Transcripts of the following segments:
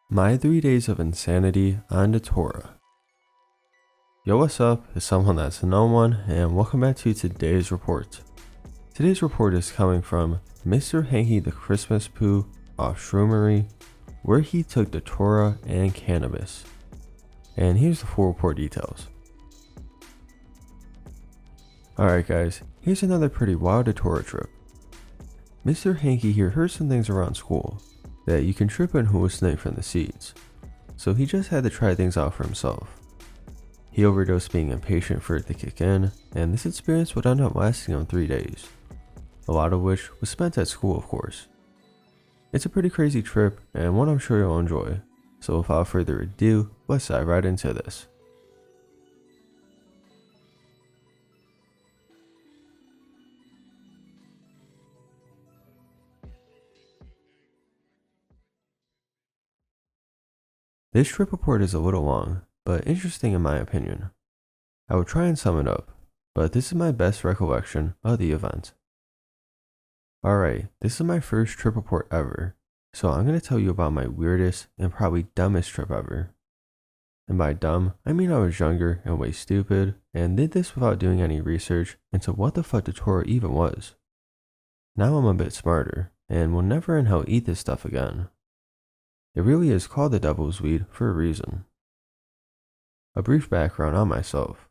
My 3 days of insanity on Datura. Yo, what's up? It's someone that's no one, and welcome back to today's report. Today's report is coming from MrHankyTheXmsPoo off Shroomery, where he took Datura and cannabis. And here's the full report details. Alright guys, here's another pretty wild Datura trip. Mr. Hanky here heard some things around school that you can trip and hallucinate from the seeds, so he just had to try things out for himself. He overdosed being impatient for it to kick in, and this experience would end up lasting him 3 days, a lot of which was spent at school of course. It's a pretty crazy trip and one I'm sure you'll enjoy, so without further ado, let's dive right into this. This trip report is a little long, but interesting in my opinion. I will try and sum it up, but this is my best recollection of the event. Alright, this is my first trip report ever, so I'm going to tell you about my weirdest and probably dumbest trip ever. And by dumb, I mean I was younger and way stupid, and did this without doing any research into what the fuck Datura even was. Now I'm a bit smarter, and will never in hell eat this stuff again. It really is called the devil's weed for a reason. A brief background on myself.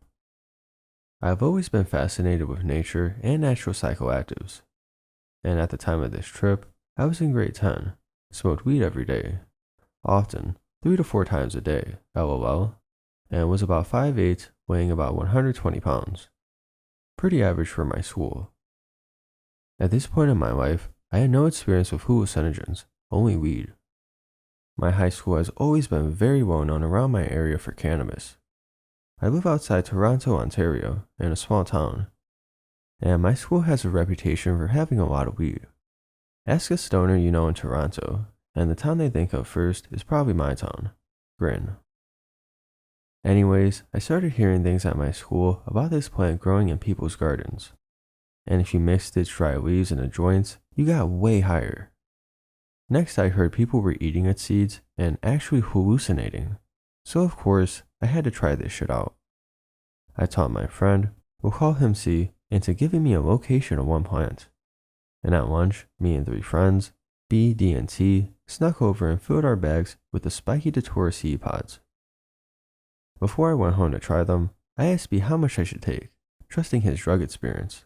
I have always been fascinated with nature and natural psychoactives, and at the time of this trip, I was in grade 10, smoked weed every day, often 3 to 4 times a day, lol, and was about 5'8", weighing about 120 pounds. Pretty average for my school. At this point in my life, I had no experience with hallucinogens, only weed. My high school has always been very well known around my area for cannabis. I live outside Toronto, Ontario, in a small town, and my school has a reputation for having a lot of weed. Ask a stoner you know in Toronto, and the town they think of first is probably my town, Grin. Anyways, I started hearing things at my school about this plant growing in people's gardens, and if you mixed its dry leaves in the joints, you got way higher. Next, I heard people were eating its seeds and actually hallucinating, so of course, I had to try this shit out. I taught my friend, we'll call him C, into giving me a location of one plant. And at lunch, me and 3 friends, B, D, and T, snuck over and filled our bags with the spiky Datura seed pods. Before I went home to try them, I asked B how much I should take, trusting his drug experience,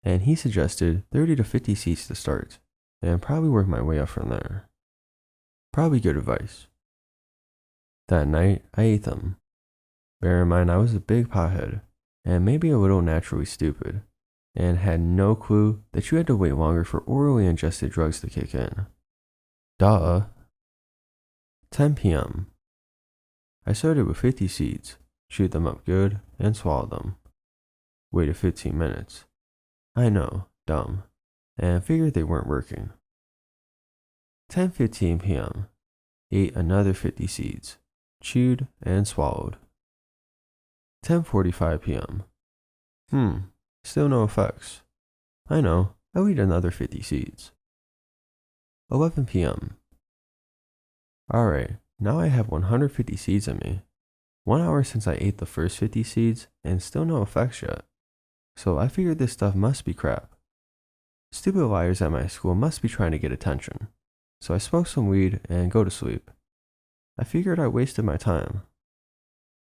and he suggested 30 to 50 seeds to start, and probably work my way up from there. Probably good advice. That night, I ate them. Bear in mind I was a big pothead, and maybe a little naturally stupid, and had no clue that you had to wait longer for orally ingested drugs to kick in. Duh. 10 p.m. I started with 50 seeds, chewed them up good, and swallowed them. Waited 15 minutes. I know, dumb, and figured they weren't working. 10:15 p.m. Ate another 50 seeds, chewed and swallowed. 10:45 p.m. Still no effects. I know, I'll eat another 50 seeds. 11 p.m. Alright, now I have 150 seeds in me. 1 hour since I ate the first 50 seeds and still no effects yet. So I figured this stuff must be crap. Stupid liars at my school must be trying to get attention. So I smoked some weed and go to sleep. I figured I wasted my time.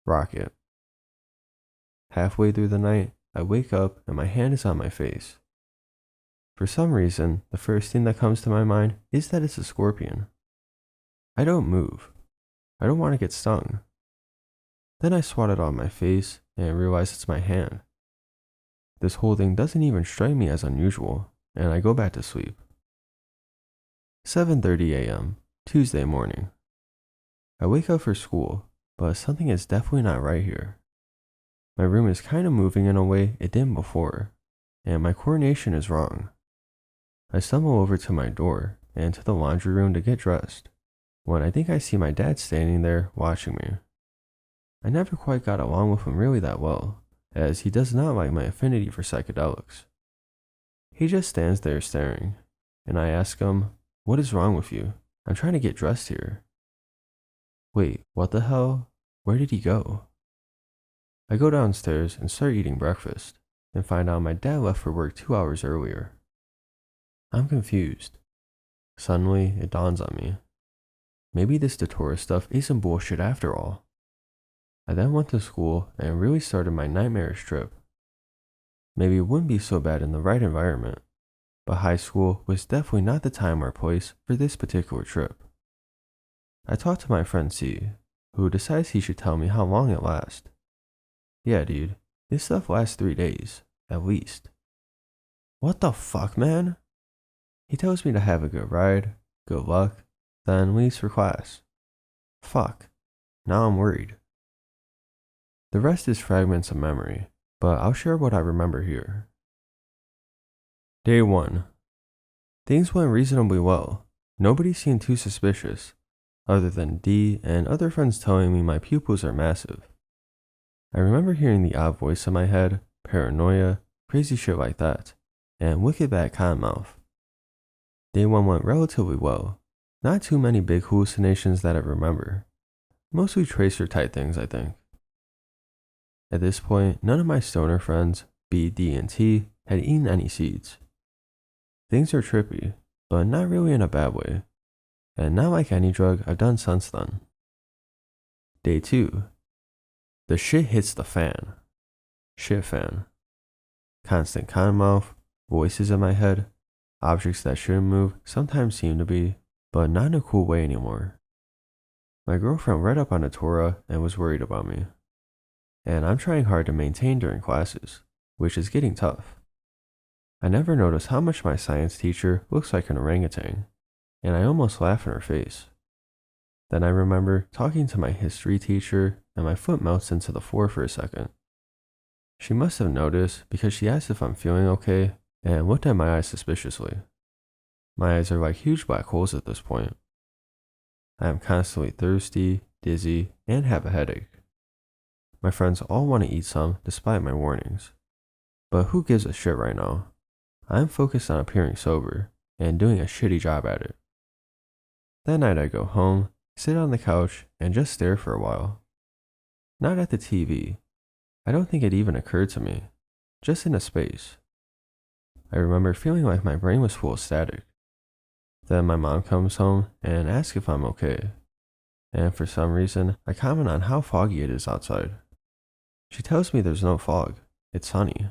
Rocket. Halfway through the night, I wake up and my hand is on my face. For some reason, the first thing that comes to my mind is that it's a scorpion. I don't move. I don't want to get stung. Then I swat it on my face and realize it's my hand. This whole thing doesn't even strike me as unusual, and I go back to sleep. 7:30 a.m., Tuesday morning. I wake up for school, but something is definitely not right here. My room is kind of moving in a way it didn't before, and my coordination is wrong. I stumble over to my door and to the laundry room to get dressed, when I think I see my dad standing there watching me. I never quite got along with him really that well, as he does not like my affinity for psychedelics. He just stands there staring, and I ask him, "What is wrong with you? I'm trying to get dressed here." Wait, what the hell? Where did he go? I go downstairs and start eating breakfast, and find out my dad left for work 2 hours earlier. I'm confused. Suddenly, it dawns on me. Maybe this Datura stuff isn't bullshit after all. I then went to school and really started my nightmarish trip. Maybe it wouldn't be so bad in the right environment, but high school was definitely not the time or place for this particular trip. I talked to my friend C, who decides he should tell me how long it lasts. Yeah, dude, this stuff lasts 3 days, at least. What the fuck, man? He tells me to have a good ride, good luck, then leaves for class. Fuck, now I'm worried. The rest is fragments of memory, but I'll share what I remember here. Day 1. Things went reasonably well. Nobody seemed too suspicious, other than D and other friends telling me my pupils are massive. I remember hearing the odd voice in my head, paranoia, crazy shit like that, and wicked bad cottonmouth. Day 1 went relatively well. Not too many big hallucinations that I remember. Mostly tracer type things, I think. At this point, none of my stoner friends, B, D, and T, had eaten any seeds. Things are trippy, but not really in a bad way, and not like any drug I've done since then. Day 2. The shit hits the fan. Shit fan. Constant cottonmouth, voices in my head, objects that shouldn't move sometimes seem to be, but not in a cool way anymore. My girlfriend read up on Datura and was worried about me. And I'm trying hard to maintain during classes, which is getting tough. I never noticed how much my science teacher looks like an orangutan, and I almost laugh in her face. Then I remember talking to my history teacher and my foot melts into the floor for a second. She must have noticed because she asked if I'm feeling okay and looked at my eyes suspiciously. My eyes are like huge black holes at this point. I am constantly thirsty, dizzy, and have a headache. My friends all want to eat some despite my warnings. But who gives a shit right now? I'm focused on appearing sober and doing a shitty job at it. That night I go home, sit on the couch, and just stare for a while. Not at the TV. I don't think it even occurred to me. Just in a space. I remember feeling like my brain was full of static. Then my mom comes home and asks if I'm okay. And for some reason, I comment on how foggy it is outside. She tells me there's no fog. It's sunny.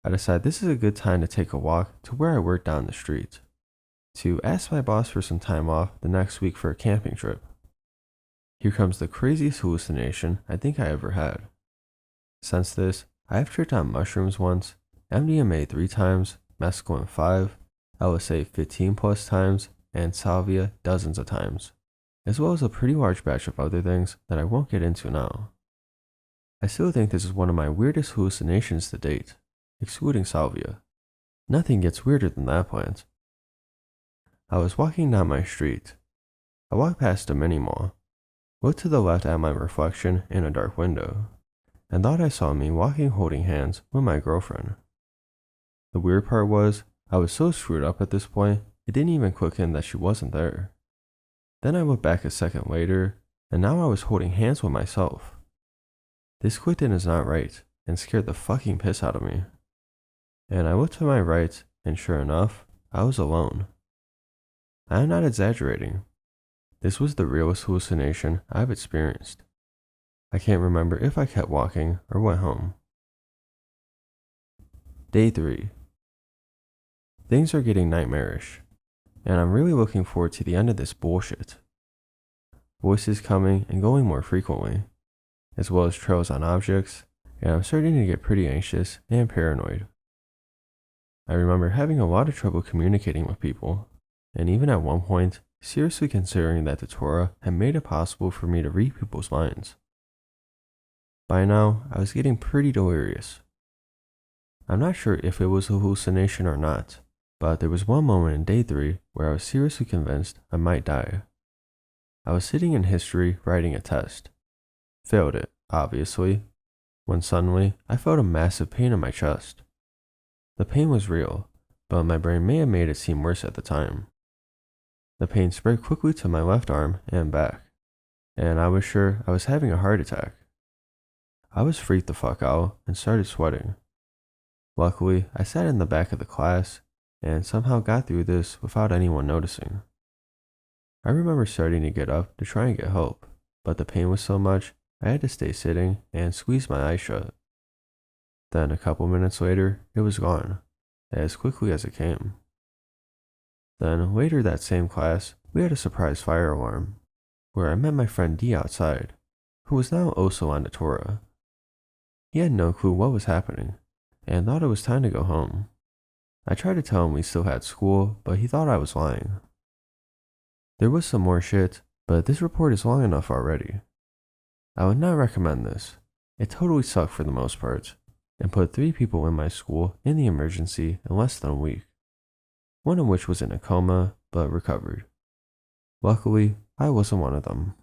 I decide this is a good time to take a walk to where I work down the street, to ask my boss for some time off the next week for a camping trip. Here comes the craziest hallucination I think I ever had. Since this, I have tripped on mushrooms once, MDMA 3 times, mescaline 5, LSA 15 plus times, and salvia dozens of times, as well as a pretty large batch of other things that I won't get into now. I still think this is one of my weirdest hallucinations to date, excluding salvia. Nothing gets weirder than that plant. I was walking down my street. I walked past a mini mall, looked to the left at my reflection in a dark window, and thought I saw me walking holding hands with my girlfriend. The weird part was, I was so screwed up at this point, it didn't even click in that she wasn't there. Then I looked back a second later, and now I was holding hands with myself. This clicked in is not right, and scared the fucking piss out of me. And I looked to my right, and sure enough, I was alone. I am not exaggerating. This was the realest hallucination I've experienced. I can't remember if I kept walking or went home. Day 3. Things are getting nightmarish, and I'm really looking forward to the end of this bullshit. Voices coming and going more frequently, as well as trails on objects, and I'm starting to get pretty anxious and paranoid. I remember having a lot of trouble communicating with people, and even at one point, seriously considering that Datura had made it possible for me to read people's minds. By now, I was getting pretty delirious. I'm not sure if it was a hallucination or not, but there was one moment in day 3 where I was seriously convinced I might die. I was sitting in history writing a test. Failed it, obviously, when suddenly I felt a massive pain in my chest. The pain was real, but my brain may have made it seem worse at the time. The pain spread quickly to my left arm and back. and I was sure I was having a heart attack. I was freaked the fuck out and started sweating. Luckily, I sat in the back of the class and somehow got through this without anyone noticing. I remember starting to get up to try and get help, but the pain was so much I had to stay sitting and squeeze my eyes shut. Then a couple minutes later, it was gone, as quickly as it came. Then later that same class, we had a surprise fire alarm, where I met my friend D outside, who was now also on Datura. He had no clue what was happening, and thought it was time to go home. I tried to tell him we still had school, but he thought I was lying. There was some more shit, but this report is long enough already. I would not recommend this. It totally sucked for the most part, and put 3 people in my school in the emergency in less than a week. One of which was in a coma, but recovered. Luckily, I wasn't one of them.